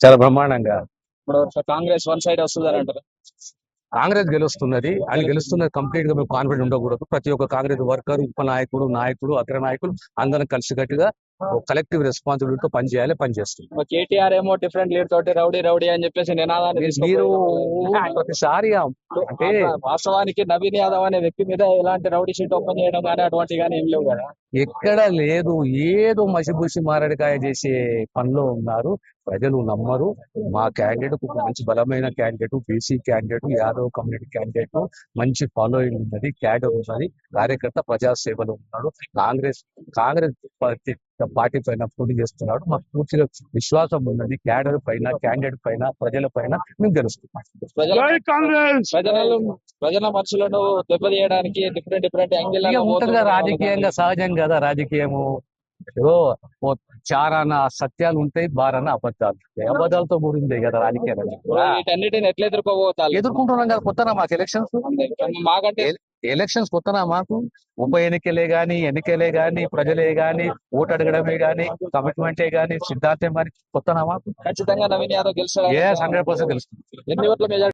చాలా బ్రహ్మాండంగా. ఇప్పుడు కాంగ్రెస్ వన్ సైడ్ వస్తుందని అంటారు. కాంగ్రెస్ గెలుస్తున్నది. ఆయన గెలుస్తున్నది కంప్లీట్ గా మేము కాన్ఫిడెంట్ ఉండకూడదు. ప్రతి ఒక్క కాంగ్రెస్ వర్కర్, ఉప నాయకుడు, అగ్ర నాయకులు అందరం కలిసికట్టుగా కలెక్టివ్ రెస్పాన్సిబిలిటీతో పనిచేయాలి, పనిచేస్తుంది. కేటీఆర్ ఏమో డిఫరెంట్ లీడ్ తోటి రౌడీ రౌడీ అని చెప్పేసి నినాదాన్ని మీరు తీసుకుపోయారు. ప్రతిసారి అంటే వాస్తవానికి నవీన్ యాదవ్ అనే వ్యక్తి మీద ఎలాంటి రౌడీ షీట్ ఓపెన్ చేయడం కానీ అటువంటి కానీ ఏం లేవు కదా. ఎక్కడ లేదు, ఏదో మసిబూసి మారడికాయ చేసే పనిలో ఉన్నారు. ప్రజలు నమ్మరు. మా క్యాండిడేట్ ఒక మంచి బలమైన candidate, BC candidate, Yadav community candidate, మంచి ఫాలోయింగ్ ఉన్నది, క్యాడర్ ఉన్నది, కార్యకర్త ప్రజాసేవలో ఉన్నాడు. కాంగ్రెస్ పార్టీ పైన పోటీ చేస్తున్నాడు. మాకు పూర్తిగా విశ్వాసం ఉన్నది. క్యాడర్ పైన, క్యాండిడేట్ పైన, ప్రజల పైన మేము గెలుస్తున్నాం. ప్రజల మనసులను దెబ్బతీయడానికి డిఫరెంట్ యాంగిల్ ఉంటది కదా, రాజకీయంగా సహజం కదా రాజకీయము. ఏదో చారాన సత్యాలు ఉంటాయి, బారాన అబద్ధాలు ఉంటాయి. అబద్ధాలతో కూడింది కదా రాజకీయాలు. వీటన్నిటిని ఎట్లా ఎదుర్కోబోతారు? ఎదుర్కొంటున్నాం కదా. కొత్తనా మాకు ఎలక్షన్స్? మాకంటే ఎలక్షన్స్ కొత్తనా మాకు? ఉప ఎన్నికలే గాని ప్రజలే గాని ఓటు అడగడమే గాని కమిట్మెంటే గాని సిద్ధాంతం గాని కొత్తనా మాకు? ఖచ్చితంగా నవీన్ యాదవ్ గెలుస్తారు. 100% గెలుస్తుంది. ఎన్ని ఓట్ల మెజారిటీ